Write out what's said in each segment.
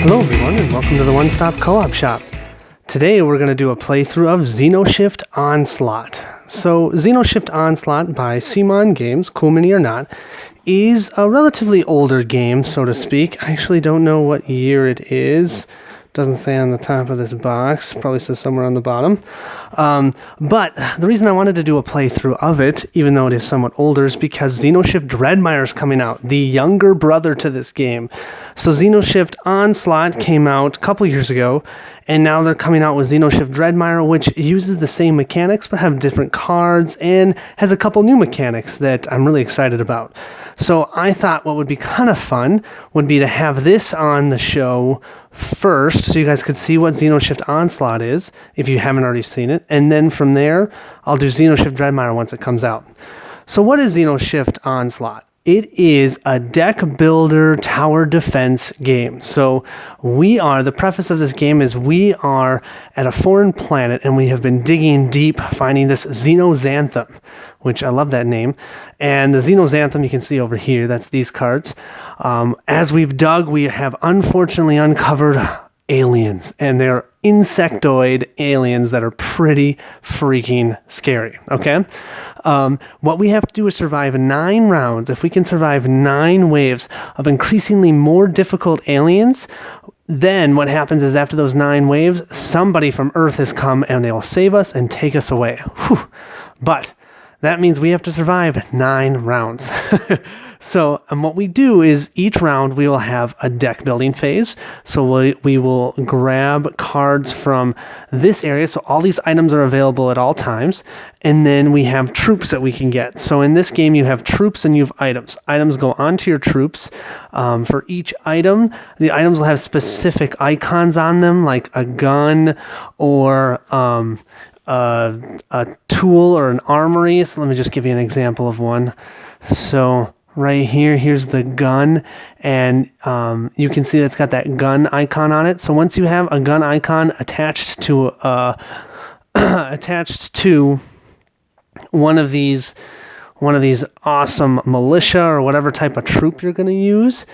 Hello everyone and welcome to the One Stop Co-op Shop. Today we're going to do a playthrough of Xenoshyft Onslaught. So Xenoshyft Onslaught by Simon Games, cool mini or not, is a relatively older game, so to speak. I actually don't know what year it is. Doesn't say on the top of this box. Probably says somewhere on the bottom. But the reason I wanted to do a playthrough of it, even though it is somewhat older, is because Xenoshyft Dreadmire is coming out, the younger brother to this game. So Xenoshyft Onslaught came out a couple years ago, and now they're coming out with Xenoshyft Dreadmire, which uses the same mechanics but have different cards and has a couple new mechanics that I'm really excited about. So I thought what would be kind of fun would be to have this on the show first, so you guys could see what Xenoshyft Onslaught is, if you haven't already seen it, and then from there, I'll do Xenoshyft Dreadmire once it comes out. So what is Xenoshyft Onslaught? It is a deck builder tower defense game. So the preface of this game is we are at a foreign planet and we have been digging deep, finding this Xenoxanthem, which I love that name. And the Xenoxanthem you can see over here, that's these cards. As we've dug, we have unfortunately uncovered aliens, and they're insectoid aliens that are pretty freaking scary, okay? What we have to do is survive 9 rounds. If we can survive 9 waves of increasingly more difficult aliens, then what happens is after those 9 waves, somebody from Earth has come and they'll save us and take us away. Whew. But that means we have to survive 9 rounds. So what we do is each round we will have a deck building phase. So we will grab cards from this area. So all these items are available at all times. And then we have troops that we can get. So in this game you have troops and you have items. Items go onto your troops. For each item, the items will have specific icons on them, like a gun or a tool or an armory. So let me just give you an example of one. So right here, here's the gun, and you can see that's got that gun icon on it. So once you have a gun icon attached to one of these awesome militia or whatever type of troop you're going to use,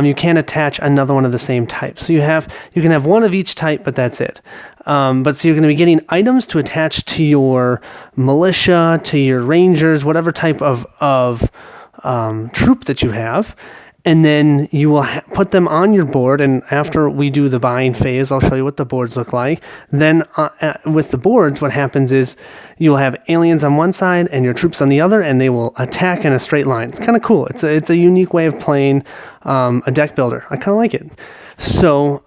you can't attach another one of the same type. So you can have one of each type, but that's it. But so you're going to be getting items to attach to your militia, to your rangers, whatever type of troop that you have, and then you will put them on your board. And after we do the buying phase, I'll show you what the boards look like. Then with the boards, what happens is you'll have aliens on one side and your troops on the other, and they will attack in a straight line. It's kind of cool. It's a unique way of playing a deck builder. I kind of like it. So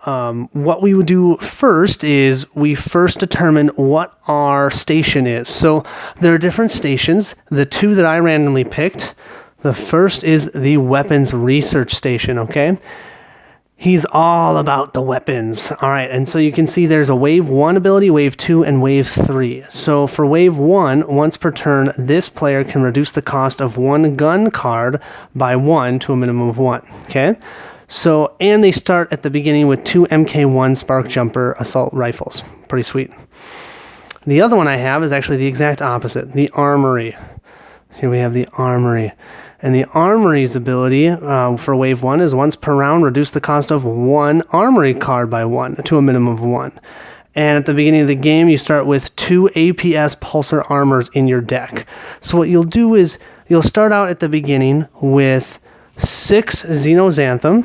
what we would do first is we first determine what our station is. So there are different stations. The 2 that I randomly picked, the first is the weapons research station, okay? He's all about the weapons. All right, and so you can see there's a wave 1 ability, wave 2, and wave 3. So for wave 1, once per turn, this player can reduce the cost of 1 gun card by 1 to a minimum of 1, okay? So, and they start at the beginning with 2 MK1 Spark Jumper assault rifles. Pretty sweet. The other one I have is actually the exact opposite, the armory. Here we have the armory. And the armory's ability for wave 1 is once per round, reduce the cost of 1 armory card by 1 to a minimum of 1. And at the beginning of the game, you start with 2 APS Pulsar Armors in your deck. So what you'll do is you'll start out at the beginning with 6 Xenoxanthem.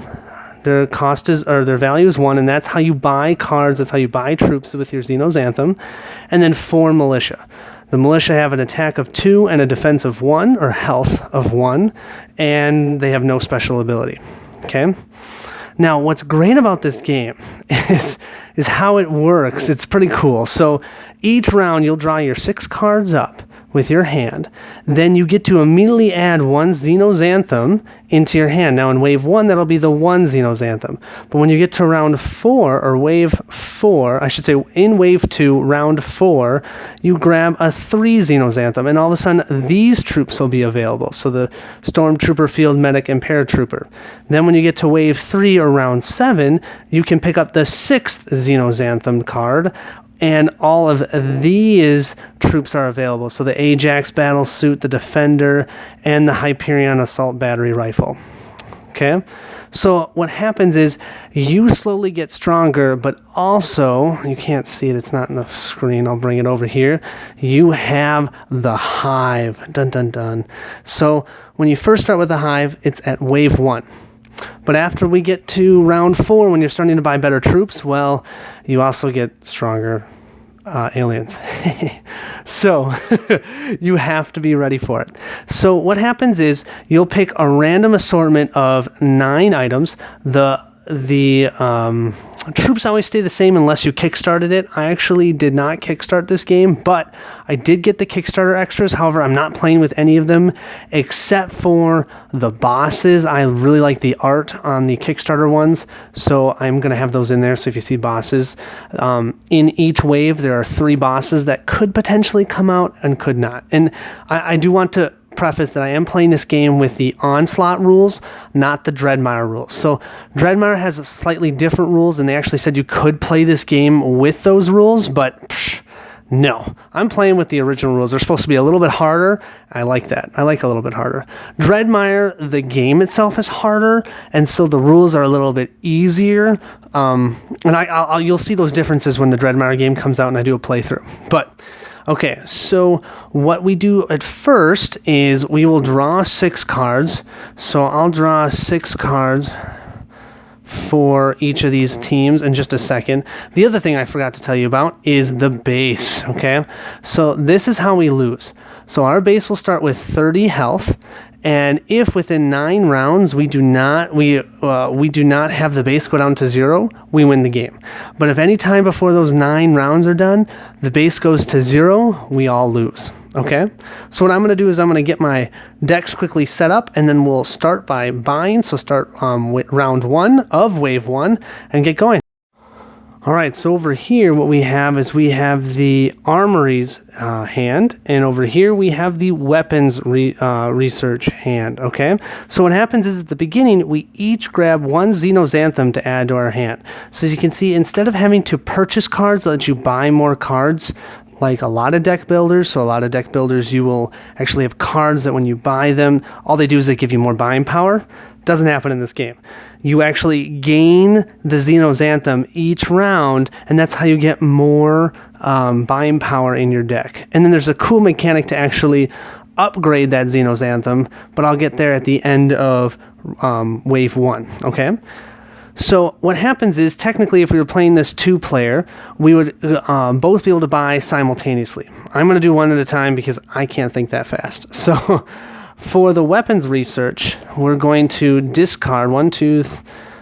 Their value is 1, and that's how you buy cards. That's how you buy troops with your Xenoxanthem. And then 4 militia. The militia have an attack of 2 and a defense of 1, or health of 1, and they have no special ability. Okay? Now, what's great about this game is how it works. It's pretty cool. So each round, you'll draw your 6 cards up with your hand. Then you get to immediately add 1 Xenoxanthem into your hand. Now in wave 1, that'll be the 1 Xenoxanthem. But when you get to round 4, or wave 4, I should say in wave 2, round 4, you grab a 3 Xenoxanthem, and all of a sudden these troops will be available. So the Stormtrooper, Field Medic, and Paratrooper. Then when you get to wave 3 or round 7, you can pick up the 6th Xenoxanthem card, and all of these troops are available. So the Ajax battle suit, the Defender, and the Hyperion assault battery rifle. okay? So what happens is you slowly get stronger, but also, you can't see it, it's not in the screen, I'll bring it over here. You have the hive, dun dun dun. So when you first start with the hive, it's at wave 1. But after we get to round 4, when you're starting to buy better troops, well, you also get stronger aliens. So you have to be ready for it. So what happens is you'll pick a random assortment of 9 items. The troops always stay the same unless you kickstarted it. I actually did not kickstart this game, but I did get the Kickstarter extras. However, I'm not playing with any of them except for the bosses. I really like the art on the Kickstarter ones, so I'm going to have those in there. So if you see bosses, in each wave, there are 3 bosses that could potentially come out and could not. And I do want to preface that I am playing this game with the Onslaught rules, not the Dreadmire rules. So Dreadmire has slightly different rules, and they actually said you could play this game with those rules, but no. I'm playing with the original rules. They're supposed to be a little bit harder. I like that. I like a little bit harder. Dreadmire, the game itself is harder, and so the rules are a little bit easier. And you'll see those differences when the Dreadmire game comes out and I do a playthrough. But okay, so what we do at first is we will draw 6 cards. So I'll draw 6 cards for each of these teams in just a second. The other thing I forgot to tell you about is the base, okay? So this is how we lose. So our base will start with 30 health, and if within 9 rounds we do not have the base go down to 0, we win the game. But if any time before those 9 rounds are done, the base goes to 0, we all lose. Okay? So what I'm going to do is I'm going to get my decks quickly set up, and then we'll start by buying. So start with round 1 of wave 1 and get going. All right, so over here what we have is we have the armories hand, and over here we have the weapons research hand, okay? So what happens is at the beginning, we each grab 1 Xenoxanthem to add to our hand. So as you can see, instead of having to purchase cards that let you buy more cards, like a lot of deck builders, so a lot of deck builders, you will actually have cards that when you buy them, all they do is they give you more buying power. Doesn't happen in this game. You actually gain the Xenoxanthem each round, and that's how you get more buying power in your deck. And then there's a cool mechanic to actually upgrade that Xenoxanthem, but I'll get there at the end of wave 1, okay? So what happens is, technically, if we were playing this 2-player, we would both be able to buy simultaneously. I'm going to do one at a time because I can't think that fast. So for the weapons research, we're going to discard 1, 2,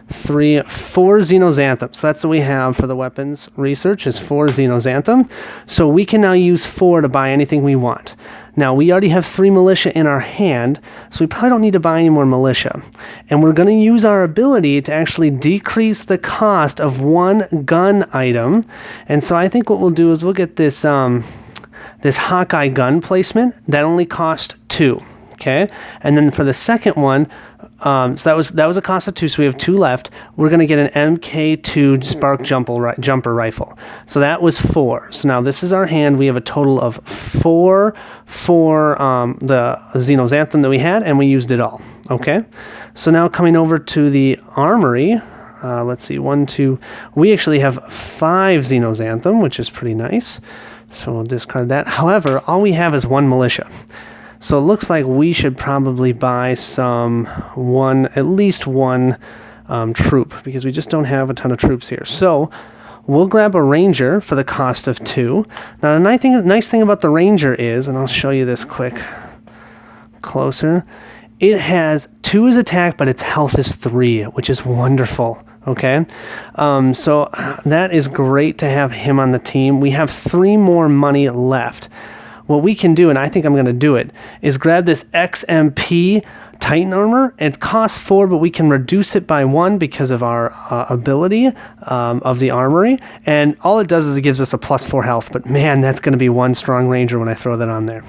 3, 4 Xenoxanthem. So that's what we have for the weapons research, is 4 Xenoxanthem. So we can now use 4 to buy anything we want. Now, we already have 3 militia in our hand, so we probably don't need to buy any more militia. And we're going to use our ability to actually decrease the cost of 1 gun item. And so I think what we'll do is we'll get this, this Hawkeye gun placement. That only cost 2. Okay, and then for the second one, so that was a cost of 2, so we have 2 left. We're going to get an MK2 Spark Jumper Rifle. So that was 4. So now this is our hand. We have a total of 4 for the Xenoxanthem that we had, and we used it all. Okay, so now coming over to the armory, let's see, 1, 2. We actually have 5 Xenoxanthem, which is pretty nice. So we'll discard that. However, all we have is 1 militia. So it looks like we should probably buy at least one troop, because we just don't have a ton of troops here. So we'll grab a ranger for the cost of 2. Now the nice thing about the ranger is, and I'll show you this quick closer, it has 2 as attack, but its health is 3, which is wonderful. Okay, so that is great to have him on the team. We have 3 more money left. What we can do, and I think I'm going to do it, is grab this XMP Titan armor. It costs 4, but we can reduce it by 1 because of our ability of the armory. And all it does is it gives us a +4 health. But man, that's going to be one strong ranger when I throw that on there.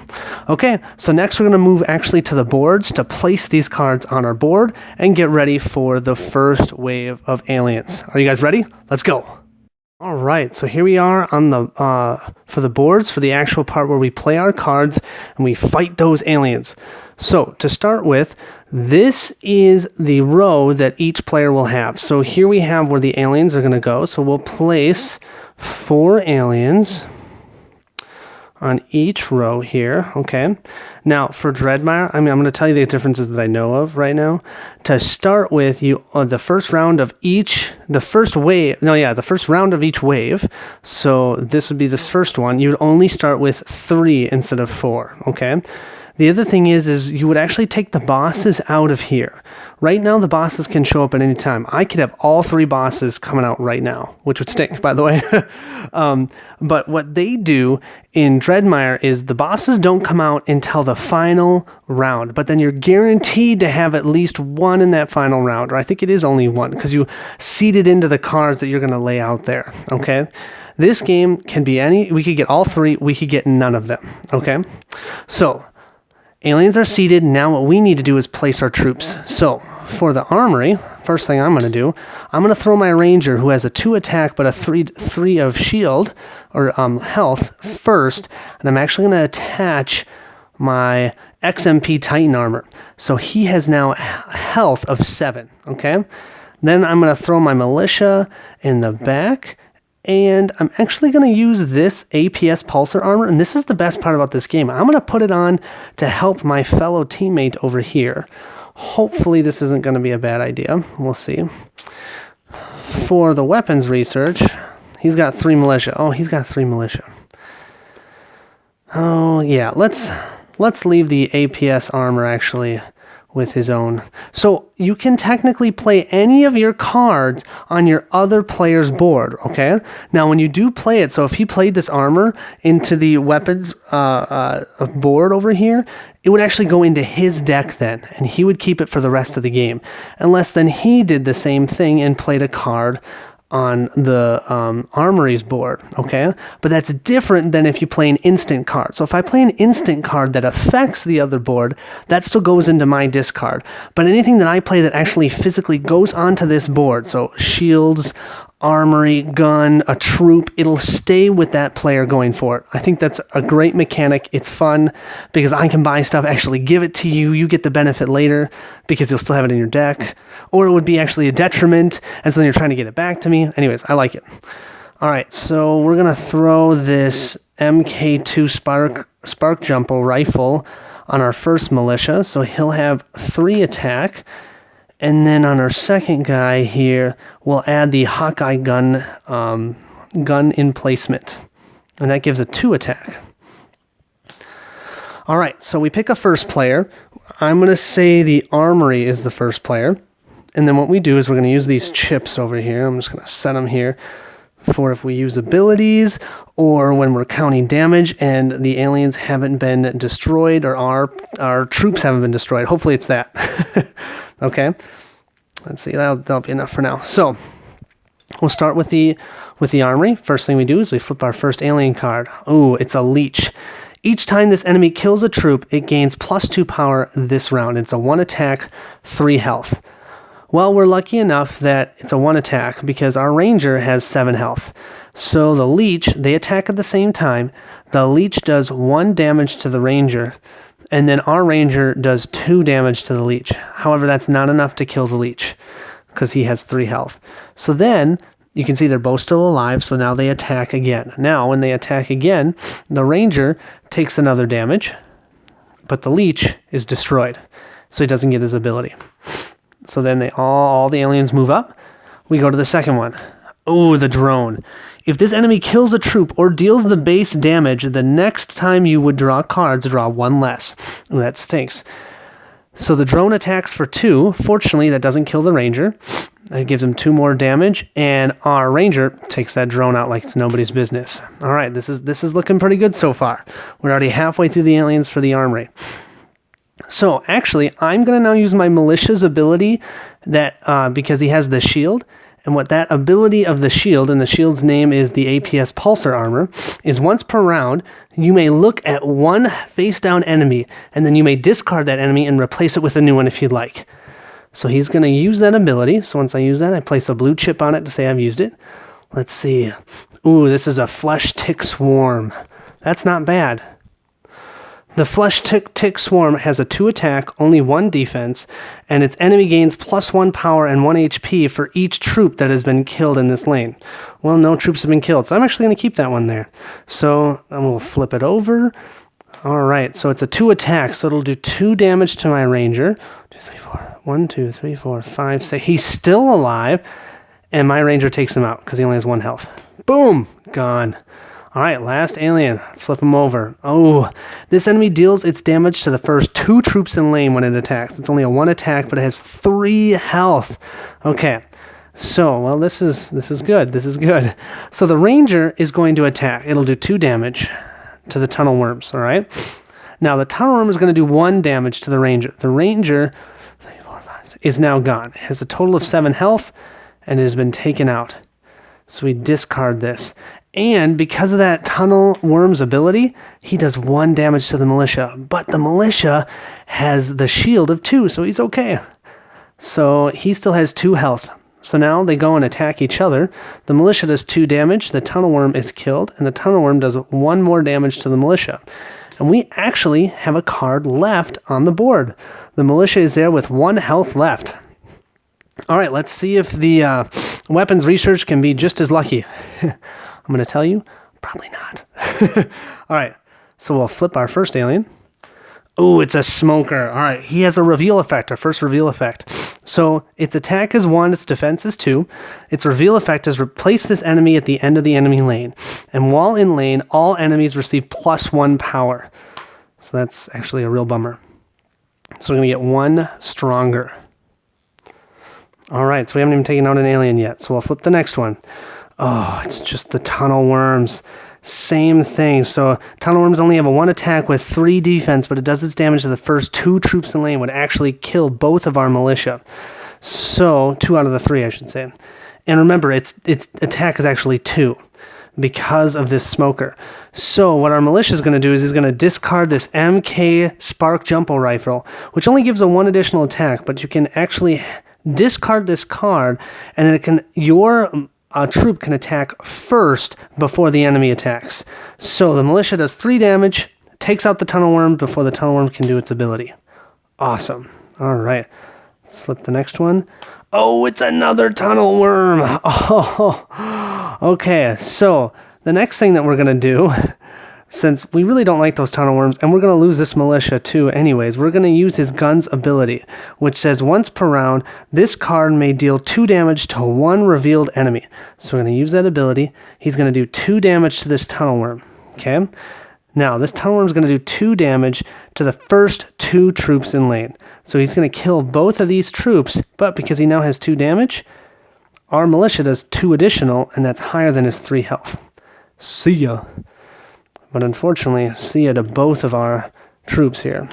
Okay, so next we're going to move actually to the boards to place these cards on our board and get ready for the first wave of aliens. Are you guys ready? Let's go. All right, so here we are on the for the boards for the actual part where we play our cards and we fight those aliens. So to start with, this is the row that each player will have. So here we have where the aliens are going to go. So we'll place 4 aliens on each row here, okay? Now, for Dreadmire, I'm going to tell you the differences that I know of right now. To start with, the first round of each wave, so this would be this first one, you would only start with 3 instead of 4, okay? The other thing is you would actually take the bosses out of here. Right now, the bosses can show up at any time. I could have all 3 bosses coming out right now, which would stink, by the way. But what they do in Dreadmire is the bosses don't come out until the final round, but then you're guaranteed to have at least one in that final round, or I think it is only one, because you seed it into the cards that you're going to lay out there, okay? This game can be we could get all 3, we could get none of them, okay? So, aliens are seated. Now what we need to do is place our troops. So for the armory, first thing I'm going to do, I'm going to throw my ranger who has a 2 attack but a 3 of shield or health first, and I'm actually going to attach my XMP Titan armor. So he has now health of 7. Okay. Then I'm going to throw my militia in the back. And I'm actually going to use this APS Pulsar armor, and this is the best part about this game. I'm going to put it on to help my fellow teammate over here. Hopefully this isn't going to be a bad idea. We'll see. For the weapons research, he's got 3 militia. Oh, he's got 3 militia. Oh, yeah, let's leave the APS armor actually with his own. So you can technically play any of your cards on your other player's board, okay? Now, when you do play it, so if he played this armor into the weapons board over here, it would actually go into his deck then, and he would keep it for the rest of the game. Unless then he did the same thing and played a card on the armory's board, okay? But that's different than if you play an instant card. So if I play an instant card that affects the other board, that still goes into my discard. But anything that I play that actually physically goes onto this board, so shields, armory, gun, a troop, it'll stay with that player going forward. I think that's a great mechanic. It's fun because I can buy stuff, actually give it to you. You get the benefit later because you'll still have it in your deck. Or it would be actually a detriment, and so then you're trying to get it back to me. Anyways, I like it. All right, so we're going to throw this MK2 Spark Jumpo rifle on our first militia. So he'll have 3 attack. And then on our second guy here, we'll add the Hawkeye gun in placement. And that gives a 2 attack. All right, so we pick a first player. I'm going to say the armory is the first player. And then what we do is we're going to use these chips over here. I'm just going to set them here for if we use abilities or when we're counting damage and the aliens haven't been destroyed or our troops haven't been destroyed. Hopefully it's that. Okay, let's see, that'll be enough for now. So we'll start with the armory. First thing we do is we flip our first alien card. Oh, it's a leech. Each time this enemy kills a troop, it gains +2 power this round. It's a 1 attack, 3 health. Well, we're lucky enough that it's a 1 attack because our ranger has 7 health. So the leech, they attack at the same time. The leech does 1 damage to the ranger, and then our ranger does 2 damage to the leech. However, that's not enough to kill the leech because he has 3 health. So then you can see they're both still alive, so now they attack again. Now, when they attack again, the ranger takes another damage, but the leech is destroyed, so he doesn't get his ability. So then all the aliens move up. We go to the second one. Oh, the drone. If this enemy kills a troop or deals the base damage, the next time you would draw cards, draw 1 less. Ooh, that stinks. So the drone attacks for 2. Fortunately, that doesn't kill the ranger. It gives him 2 more damage, and our ranger takes that drone out like it's nobody's business. All right, this is looking pretty good so far. We're already halfway through the aliens for the armory. So actually, I'm going to now use my militia's ability that because he has the shield. And what that ability of the shield, and the shield's name is the APS Pulsar armor, is once per round, you may look at 1 face-down enemy, and then you may discard that enemy and replace it with a new one if you'd like. So he's going to use that ability. So once I use that, I place a blue chip on it to say I've used it. Let's see. Ooh, this is a flesh tick swarm. That's not bad. The flesh tick swarm has a 2 attack, only 1 defense, and its enemy gains +1 power and 1 HP for each troop that has been killed in this lane. Well, no troops have been killed, so I'm actually going to keep that one there. So I'm going to flip it over. All right, so it's a 2 attack, so it'll do 2 damage to my ranger. 2, 3, 4. 1, 2, 3, 4, 5, 6. He's still alive, and my ranger takes him out because he only has 1 health. Boom, gone. All right, last alien. Let's flip him over. Oh, this enemy deals its damage to the first 2 troops in lane when it attacks. It's only a 1 attack, but it has 3 health. Okay, so, well, this is good. This is good. So the ranger is going to attack. It'll do 2 damage to the tunnel worms, all right? Now, the tunnel worm is going to do 1 damage to the ranger. The ranger 3, 4, 5, 6, is now gone. It has a total of 7 health, and it has been taken out. So we discard this. And because of that tunnel worm's ability, he does 1 damage to the militia. But the militia has the shield of 2, so he's okay. So he still has 2 health. So now they go and attack each other. The militia does 2 damage, the tunnel worm is killed, and the tunnel worm does 1 more damage to the militia. And we actually have a card left on the board. The militia is there with 1 health left. All right, let's see if the weapons research can be just as lucky. I'm going to tell you, probably not. All right, so we'll flip our first alien. Oh, it's a smoker. All right, he has a reveal effect, our first reveal effect. So its attack is 1, its defense is 2. Its reveal effect is replace this enemy at the end of the enemy lane. And while in lane, all enemies receive +1 power. So that's actually a real bummer. So we're going to get 1 stronger. All right, so we haven't even taken out an alien yet. So we'll flip the next one. Oh, it's just the tunnel worms. Same thing. So tunnel worms only have a 1 attack with 3 defense, but it does its damage to the first 2 troops in lane, would actually kill both of our militia. So 2 out of the 3, I should say. And remember, its attack is actually 2 because of this smoker. So what our militia is going to do is he's going to discard this MK Spark Jumbo Rifle, which only gives a 1 additional attack, but you can actually discard this card, and then it can your troop can attack first before the enemy attacks. So the militia does 3 damage, takes out the tunnel worm before the tunnel worm can do its ability. Awesome. All right. Let's flip the next one. Oh, it's another tunnel worm. Oh, okay. So the next thing that we're going to do, since we really don't like those tunnel worms, and we're going to lose this militia too anyways, we're going to use his gun's ability, which says once per round, this card may deal 2 damage to 1 revealed enemy. So we're going to use that ability. He's going to do 2 damage to this tunnel worm. Okay? Now, this tunnel worm is going to do 2 damage to the first 2 troops in lane. So he's going to kill both of these troops, but because he now has 2 damage, our militia does 2 additional, and that's higher than his 3 health. See ya. But unfortunately, see ya to both of our troops here.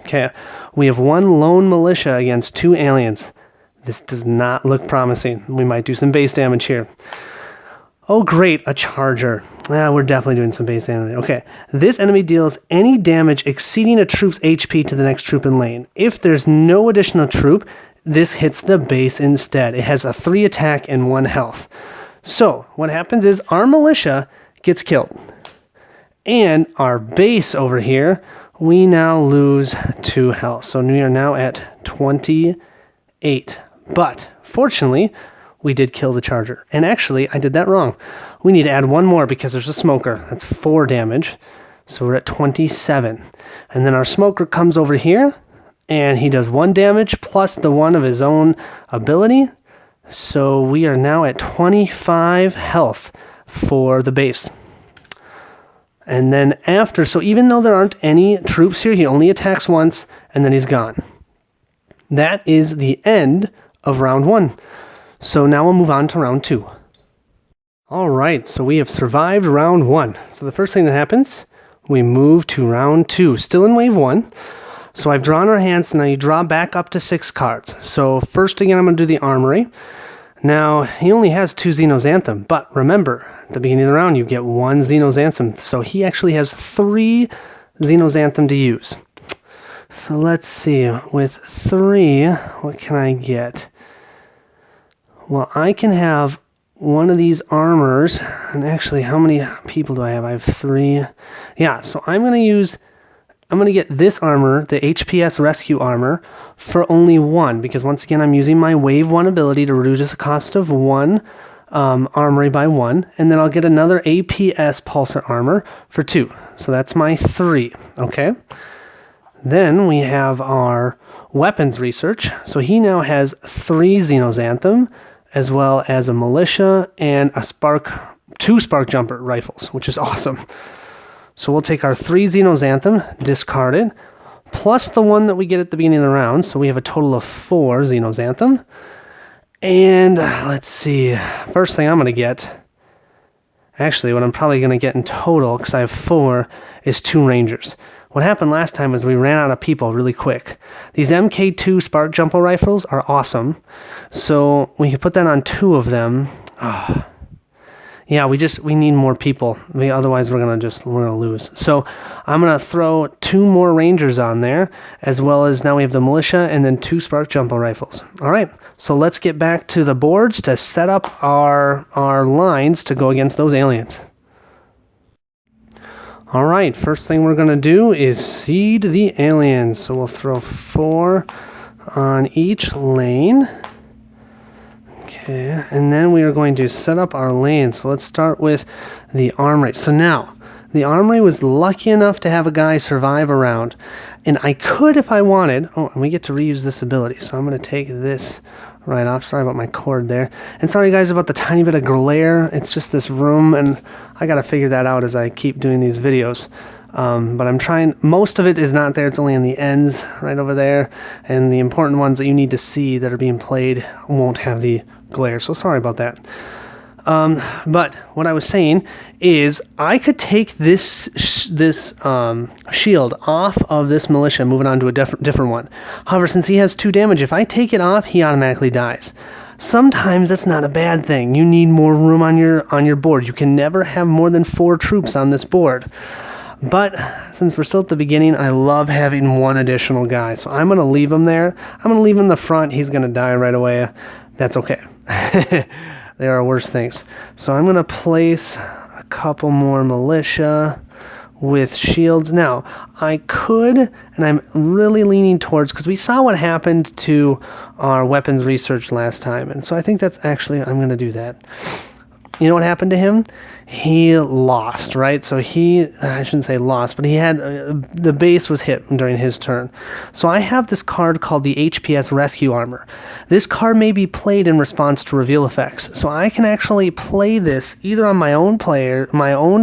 Okay, we have 1 lone militia against 2 aliens. This does not look promising. We might do some base damage here. Oh great, a charger. We're definitely doing some base damage. Okay, this enemy deals any damage exceeding a troop's HP to the next troop in lane. If there's no additional troop, this hits the base instead. It has a 3 attack and 1 health. So what happens is our militia gets killed. And our base over here, we now lose 2 health. So we are now at 28. But fortunately, we did kill the charger. And actually, I did that wrong. We need to add 1 more because there's a smoker. That's 4 damage. So we're at 27. And then our smoker comes over here, and he does 1 damage plus the 1 of his own ability. So we are now at 25 health for the base. And then after, so even though there aren't any troops here, he only attacks once, and then he's gone. That is the end of round 1. So now we'll move on to round 2. All right, so we have survived round 1. So the first thing that happens, we move to round 2, still in wave 1. So I've drawn our hands, now you draw back up to 6 cards. So first again, I'm going to do the armory. Now, he only has 2 Xenoxanthem, but remember, at the beginning of the round, you get 1 Xenoxanthem, so he actually has 3 Xenoxanthem to use. So let's see, with 3, what can I get? Well, I can have one of these armors, and actually, how many people do I have? I have 3. Yeah, so I'm going to get this armor, the HPS Rescue Armor, for only 1, because once again, I'm using my Wave 1 ability to reduce the cost of 1 armory by 1, and then I'll get another APS Pulsar Armor for 2. So that's my 3, okay? Then we have our weapons research. So he now has 3 Xenoxanthem, as well as a militia and a 2 spark jumper rifles, which is awesome. So we'll take our 3 Xenoxanthem, discard it, plus the 1 that we get at the beginning of the round. So we have a total of 4 Xenoxanthem. And let's see, first thing I'm going to get, actually what I'm probably going to get in total, because I have 4, is 2 Rangers. What happened last time was we ran out of people really quick. These MK2 spark jumper rifles are awesome. So we can put that on 2 of them. Oh. Yeah, we need more people. Otherwise we're gonna lose. So I'm gonna throw 2 more Rangers on there, as well as now we have the militia and then 2 spark jumper rifles. All right, so let's get back to the boards to set up our lines to go against those aliens. All right, first thing we're gonna do is seed the aliens. So we'll throw 4 on each lane. Okay, and then we are going to set up our lanes. So let's start with the armory. So now, the armory was lucky enough to have a guy survive a round. And I could, if I wanted, oh, and we get to reuse this ability. So I'm gonna take this right off. Sorry about my cord there. And sorry guys about the tiny bit of glare. It's just this room, and I gotta figure that out as I keep doing these videos. But I'm trying, most of it is not there, it's only in the ends right over there, and the important ones that you need to see that are being played won't have the glare, so sorry about that. But what I was saying is I could take this shield off of this militia, moving on to a different one. However, since he has 2 damage, if I take it off, he automatically dies. Sometimes that's not a bad thing. You need more room on your board. You can never have more than 4 troops on this board. But since we're still at the beginning, I love having 1 additional guy. So I'm going to leave him there. I'm going to leave him in the front. He's going to die right away. That's okay. There are worse things. So I'm going to place a couple more militia with shields. Now, I could, and I'm really leaning towards, because we saw what happened to our weapons research last time. And so I think that's actually, I'm going to do that. You know what happened to him? He lost, right? So I shouldn't say lost, but he had, the base was hit during his turn. So I have this card called the HPS Rescue Armor. This card may be played in response to reveal effects. So I can actually play this either on my own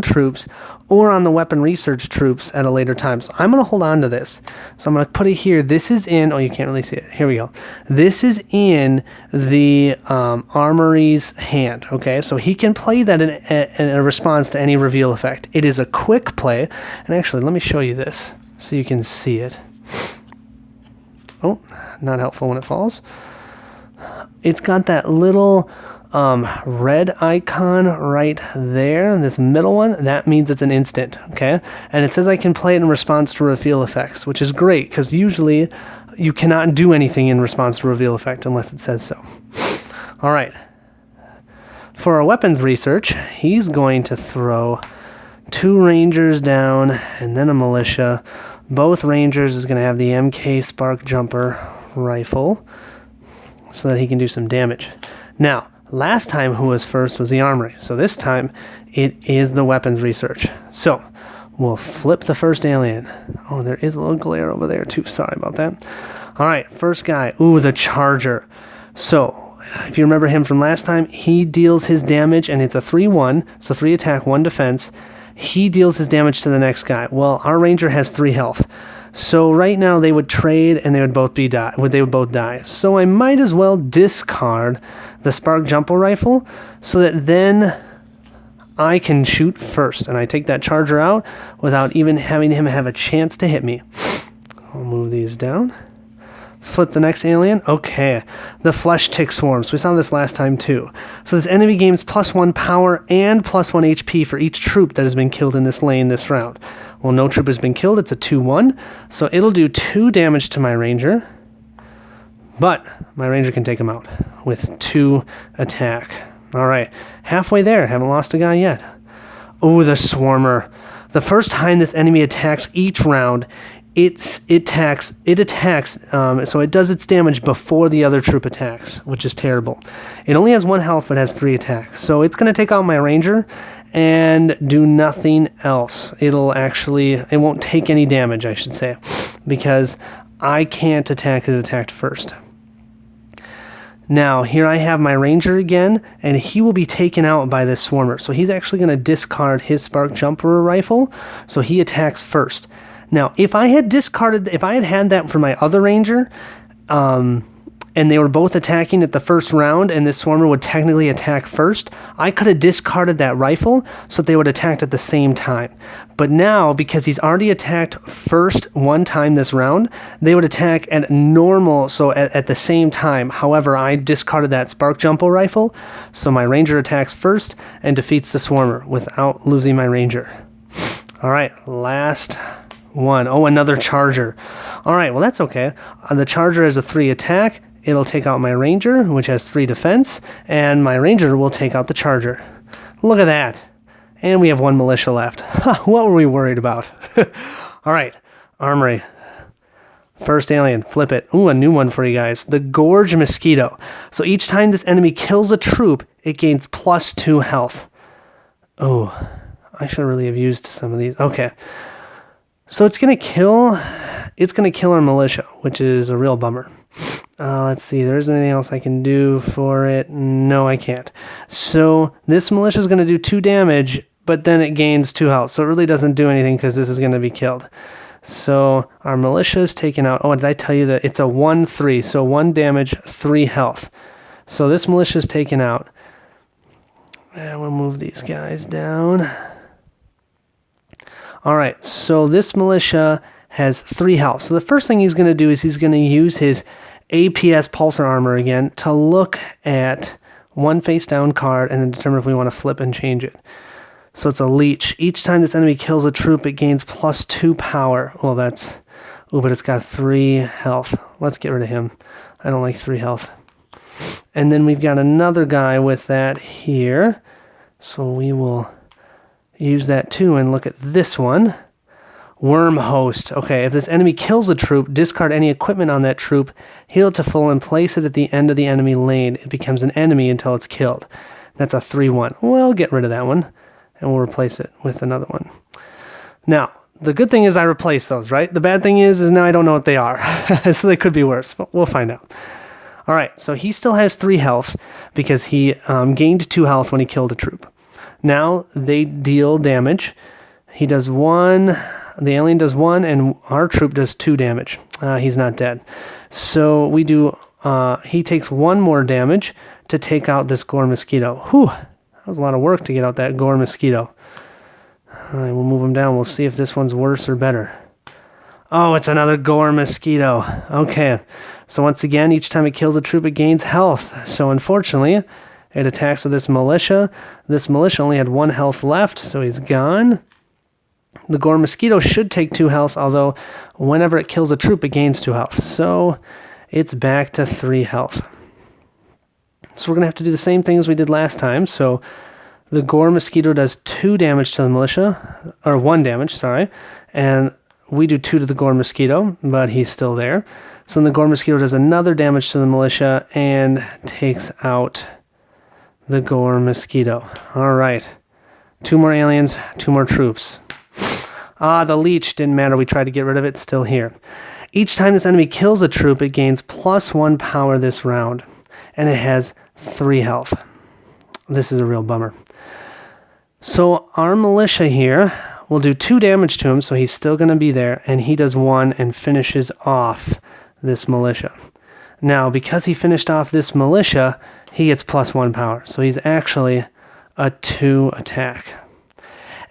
troops, or on the weapon research troops at a later time. So I'm going to hold on to this. So I'm going to put it here. This is in, oh, you can't really see it. Here we go. This is in the armory's hand, okay? So he can play that in a response to any reveal effect. It is a quick play. And actually, let me show you this so you can see it. Oh, not helpful when it falls. It's got that little red icon right there, this middle one. That means it's an instant, okay? And it says I can play it in response to reveal effects, which is great, because usually you cannot do anything in response to reveal effect unless it says so. All right. For our weapons research, he's going to throw 2 Rangers down and then a militia. Both Rangers is going to have the MK Spark Jumper rifle so that he can do some damage. Now, last time who was first was the armory. So this time it is the weapons research. So we'll flip the first alien. Oh, there is a little glare over there too. Sorry about that. All right, first guy. Ooh, the Charger. So if you remember him from last time, he deals his damage, and it's a 3-1. So 3 attack, 1 defense. He deals his damage to the next guy. Well, our Ranger has 3 health. So right now they would trade, and they would both die. So I might as well discard the Spark Jumper Rifle so that then I can shoot first, and I take that Charger out without even having him have a chance to hit me. I'll move these down. Flip the next alien. Okay, the Flesh Tick Swarms. We saw this last time too. So this enemy gains +1 power and +1 HP for each troop that has been killed in this lane this round. Well, no troop has been killed. It's a 2-1. So it'll do 2 damage to my Ranger. But my Ranger can take him out with 2 attack. All right, halfway there. Haven't lost a guy yet. Oh, the Swarmer. The first time this enemy attacks each round, it attacks, so it does its damage before the other troop attacks, which is terrible. It only has 1 health, but has 3 attacks. So it's going to take out my ranger and do nothing else. It won't take any damage, I should say, because I can't attack it attacked first. Now, here I have my ranger again, and he will be taken out by this swarmer. So he's actually going to discard his spark jumper rifle, so he attacks first. Now, if I had had that for my other ranger, and they were both attacking at the first round, and this swarmer would technically attack first, I could have discarded that rifle so they would attack at the same time. But now, because he's already attacked first one time this round, they would attack at normal, so at the same time. However, I discarded that spark jumper rifle, so my ranger attacks first and defeats the swarmer without losing my ranger. All right, last one. Oh, another charger. All right, well, that's okay. The charger has a 3 attack. It'll take out my ranger, which has 3 defense, and my ranger will take out the charger. Look at that. And we have 1 militia left. What were we worried about? All right, armory. First alien, flip it. Ooh, a new one for you guys. The Gorge Mosquito. So each time this enemy kills a troop, it gains +2 health. Oh, I should really have used some of these. Okay. So it's gonna kill our militia, which is a real bummer. Let's see, there isn't anything else I can do for it. No, I can't. So this militia is going to do 2 damage, but then it gains 2 health. So it really doesn't do anything because this is going to be killed. So our militia is taken out. Oh, did I tell you that it's a 1-3? So 1 damage, 3 health. So this militia is taken out. And we'll move these guys down. All right, so this militia has 3 health. So the first thing he's going to do is he's going to use his APS pulsar armor again to look at 1 face down card and then determine if we want to flip and change it. So it's a leech. Each time this enemy kills a troop, it gains +2 power. Well, but it's got 3 health. Let's get rid of him. I don't like 3 health. And then we've got another guy with that here. So we will use that too and look at this one. Worm Host. Okay, if this enemy kills a troop, discard any equipment on that troop, heal it to full, and place it at the end of the enemy lane. It becomes an enemy until it's killed. That's a 3-1. We'll get rid of that one, and we'll replace it with another one. Now, the good thing is I replaced those, right? The bad thing is now I don't know what they are. So they could be worse, but we'll find out. All right, so he still has 3 health because he gained 2 health when he killed a troop. Now they deal damage. He does 1... The alien does 1, and our troop does 2 damage. He's not dead. So we do, he takes 1 more damage to take out this Gore Mosquito. Whew, that was a lot of work to get out that Gore Mosquito. All right, we'll move him down. We'll see if this one's worse or better. Oh, it's another Gore Mosquito. Okay, so once again, each time it kills a troop, it gains health. So unfortunately, it attacks with this militia. This militia only had 1 health left, so he's gone. The Gore Mosquito should take 2 health, although whenever it kills a troop, it gains 2 health. So it's back to 3 health. So we're going to have to do the same thing as we did last time. So the Gore Mosquito does 2 damage to the militia, or 1 damage, sorry. And we do 2 to the Gore Mosquito, but he's still there. So then the Gore Mosquito does another damage to the militia and takes out the Gore Mosquito. All right. 2 more aliens, 2 more troops. The leech didn't matter. We tried to get rid of it. It's still here. Each time this enemy kills a troop, it gains +1 power this round. And it has 3 health. This is a real bummer. So our militia here will do 2 damage to him, so he's still going to be there. And he does 1 and finishes off this militia. Now, because he finished off this militia, he gets +1 power. So he's actually a 2 attack.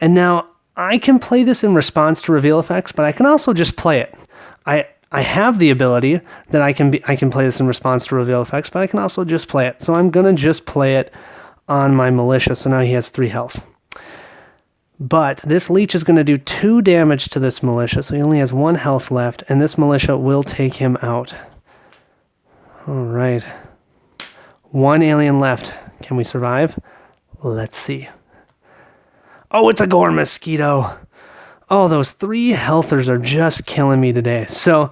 And now, I can play this in response to reveal effects, but I can also just play it. I have the ability that I can play this in response to reveal effects, but I can also just play it. So I'm gonna just play it on my militia. So now he has 3 health. But this leech is gonna do 2 damage to this militia, so he only has 1 health left, and this militia will take him out. All right. 1 alien left. Can we survive? Let's see. Oh, it's a gore mosquito. Oh, those 3 healthers are just killing me today. So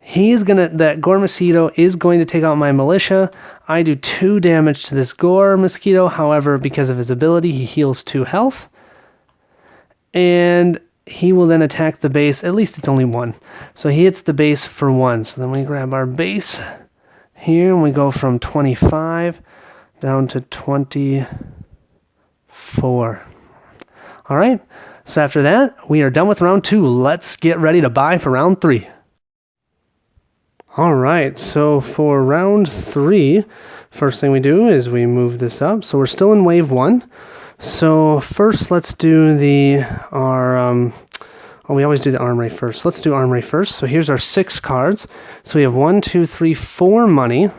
that gore mosquito is going to take out my militia. I do 2 damage to this gore mosquito. However, because of his ability, he heals 2 health. And he will then attack the base. At least it's only 1. So he hits the base for 1. So then we grab our base here and we go from 25 down to 24. All right. So after that, we are done with round 2. Let's get ready to buy for round 3. All right, so for round 3, first thing we do is we move this up. So we're still in wave 1. So first, let's do we always do the armory first. Let's do armory first. So here's our 6 cards. So we have 1, 2, 3, 4 money.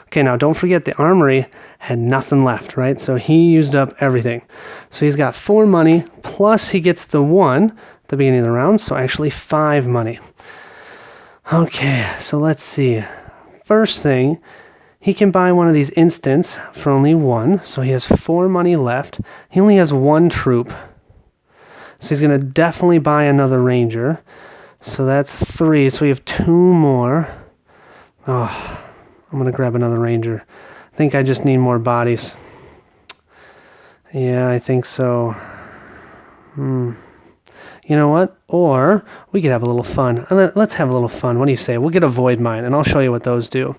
Okay, now don't forget the armory had nothing left, right? So he used up everything. So he's got 4 money, plus he gets the 1 at the beginning of the round, so actually 5 money. Okay, so let's see. First thing, he can buy one of these instants for only 1, so he has 4 money left. He only has 1 troop. So he's going to definitely buy another ranger. So that's 3, so we have 2 more. Oh, I'm going to grab another ranger. I think I just need more bodies. Yeah, I think so. You know what? Or we could have a little fun. Let's have a little fun. What do you say? We'll get a void mine, and I'll show you what those do.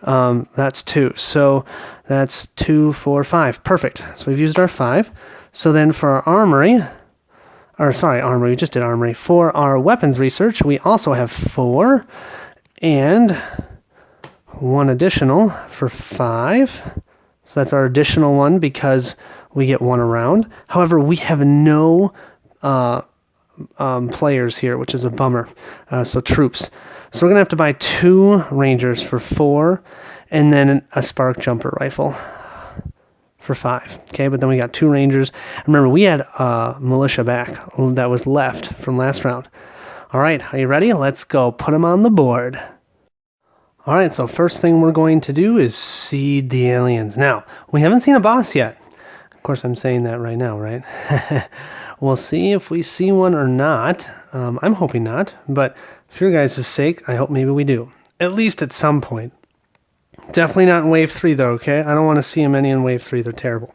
That's 2. So that's 2, 4, 5. Perfect. So we've used our 5. So then for our armory, we just did armory. For our weapons research, we also have 4 and 1 additional for 5. So that's our additional one because we get 1 around. However, we have no players here, which is a bummer. So troops. So we're going to have to buy 2 rangers for 4 and then a spark jumper rifle for 5. Okay, but then we got 2 rangers. Remember, we had militia back that was left from last round. All right, are you ready? Let's go put them on the board. All right, so first thing we're going to do is seed the aliens. Now, we haven't seen a boss yet. Of course, I'm saying that right now, right? We'll see if we see one or not. I'm hoping not, but for your guys' sake, I hope maybe we do. At least at some point. Definitely not in wave 3, though, okay? I don't want to see any in wave 3. They're terrible.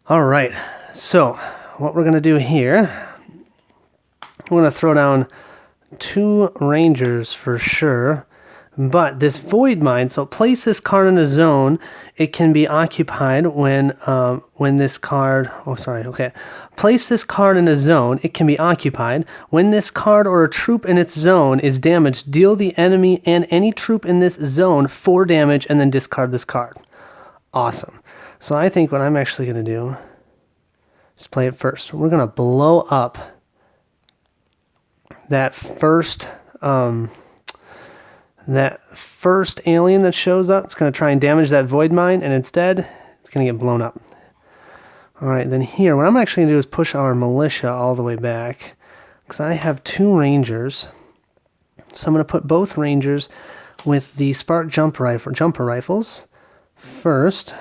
All right, so what we're going to do here, we're going to throw down 2 rangers for sure. But this void mine, so place this card in a zone, it can be occupied when this card, place this card in a zone, it can be occupied. When this card or a troop in its zone is damaged, deal the enemy and any troop in this zone 4 damage and then discard this card. Awesome. So I think what I'm actually going to do is play it first. We're going to blow up that first alien that shows up. It's going to try and damage that void mine, and instead, it's going to get blown up. All right, then here, what I'm actually going to do is push our militia all the way back, because I have 2 rangers. So I'm going to put both rangers with the spark jumper rifles first.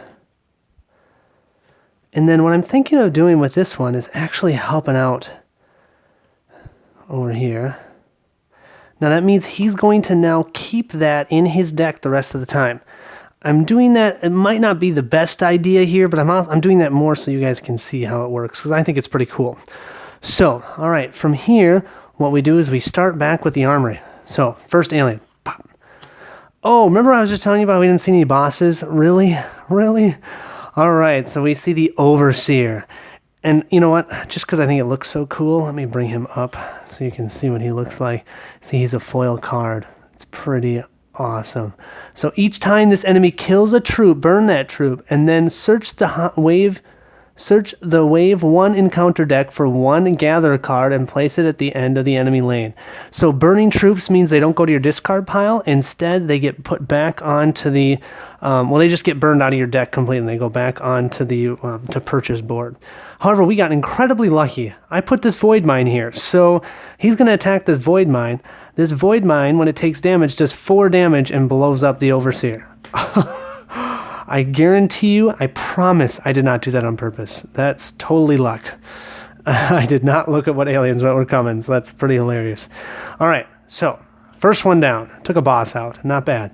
And then what I'm thinking of doing with this one is actually helping out over here. Now that means he's going to now keep that in his deck the rest of the time. I'm doing that, it might not be the best idea here, but I'm doing that more so you guys can see how it works, because I think it's pretty cool. So, all right, from here, what we do is we start back with the armory. So, first alien, pop. Oh, remember I was just telling you about we didn't see any bosses? Really? Really? All right, so we see the Overseer. And you know what? Just because I think it looks so cool, let me bring him up so you can see what he looks like. See, he's a foil card. It's pretty awesome. So each time this enemy kills a troop, burn that troop, and then search the wave 1 encounter deck for 1 gather card and place it at the end of the enemy lane. So burning troops means they don't go to your discard pile. Instead, they get put back onto the, they just get burned out of your deck completely and they go back onto the to purchase board. However, we got incredibly lucky. I put this void mine here. So he's going to attack this void mine. This void mine, when it takes damage, does 4 damage and blows up the Overseer. I guarantee you, I promise I did not do that on purpose. That's totally luck. I did not look at what aliens were coming, so that's pretty hilarious. All right, so first one down. Took a boss out. Not bad.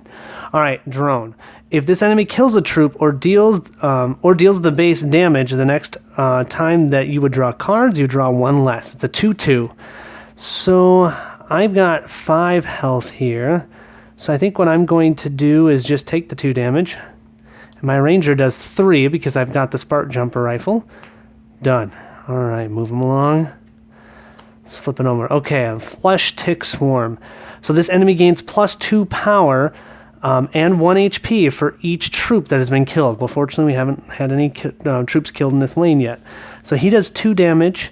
All right, drone. If this enemy kills a troop or deals the base damage the next time that you would draw cards, you draw one less. It's a 2/2. So I've got 5 health here. So I think what I'm going to do is just take the 2 damage. And my ranger does 3 because I've got the spark jumper rifle. Done. All right, move him along. Slipping over. Okay, a flesh tick swarm. So this enemy gains +2 power and 1 HP for each troop that has been killed. Well, fortunately, we haven't had any troops killed in this lane yet. So he does 2 damage,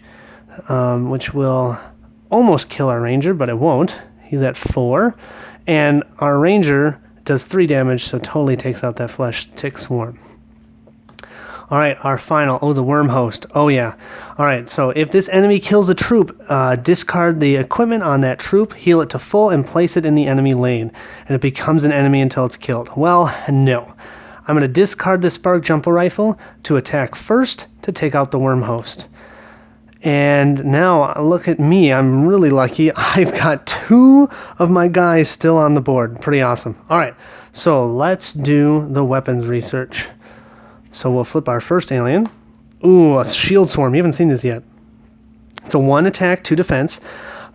which will almost kill our ranger, but it won't. He's at 4. And our ranger does 3 damage, so totally takes out that flesh tick swarm. All right, our final. Oh, the worm host. Oh, yeah. All right, so if this enemy kills a troop, discard the equipment on that troop, heal it to full, and place it in the enemy lane. And it becomes an enemy until it's killed. Well, no. I'm going to discard the spark jumper rifle to attack first to take out the worm host. And now, look at me. I'm really lucky. I've got 2 of my guys still on the board. Pretty awesome. All right, so let's do the weapons research. So we'll flip our first alien. Ooh, a shield swarm. You haven't seen this yet. It's a 1 attack, 2 defense.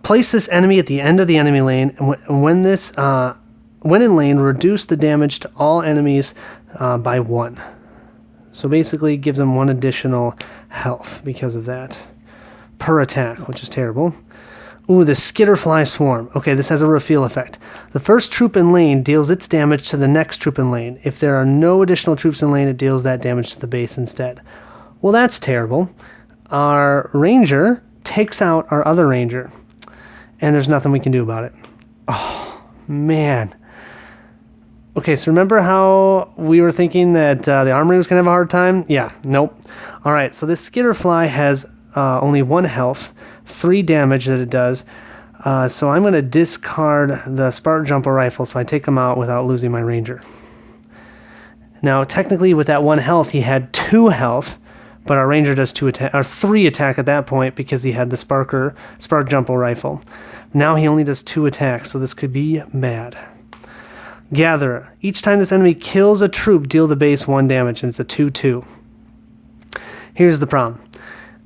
Place this enemy at the end of the enemy lane, and when in lane, reduce the damage to all enemies by 1. So basically, it gives them 1 additional health because of that per attack, which is terrible. Ooh, the skitterfly swarm. Okay, this has a reveal effect. The first troop in lane deals its damage to the next troop in lane. If there are no additional troops in lane, it deals that damage to the base instead. Well, that's terrible. Our ranger takes out our other ranger, and there's nothing we can do about it. Oh, man. Okay, so remember how we were thinking that the armory was going to have a hard time? Yeah, nope. All right, so this skitterfly has only 1 health, 3 damage that it does. So I'm going to discard the spark jumper rifle so I take him out without losing my ranger. Now, technically, with that 1 health, he had 2 health, but our ranger does 3 attack at that point because he had the spark jumper rifle. Now he only does 2 attacks, so this could be bad. Gatherer. Each time this enemy kills a troop, deal the base 1 damage, and it's a 2/2. Here's the problem.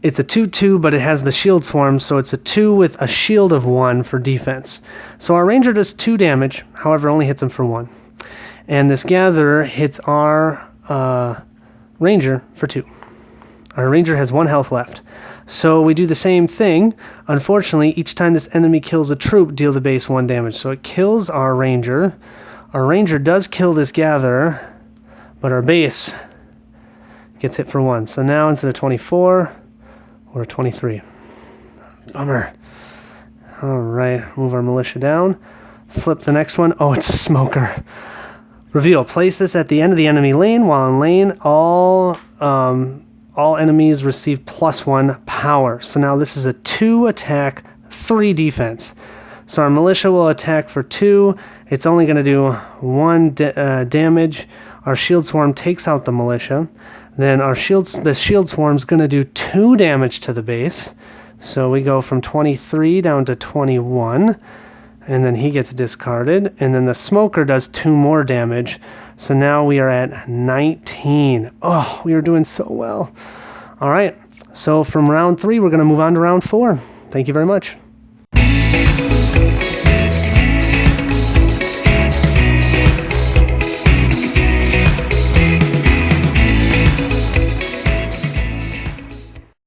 It's a 2/2, but it has the shield swarm, so it's a 2 with a shield of 1 for defense. So our ranger does 2 damage, however, only hits him for 1. And this gatherer hits our ranger for 2. Our ranger has 1 health left. So we do the same thing. Unfortunately, each time this enemy kills a troop, deal the base 1 damage. So it kills our ranger. Our ranger does kill this gatherer, but our base gets hit for 1. So now instead of 24... we're 23. Bummer. All right, move our militia down. Flip the next one. Oh, it's a smoker. Reveal. Place this at the end of the enemy lane. While in lane, all enemies receive +1 power. So now this is a 2 attack, 3 defense. So our militia will attack for 2. It's only going to do 1 damage. Our shield swarm takes out the militia. Then the shield swarm's going to do 2 damage to the base. So we go from 23 down to 21. And then he gets discarded. And then the smoker does 2 more damage. So now we are at 19. Oh, we are doing so well. All right. So from round 3, we're going to move on to round 4. Thank you very much.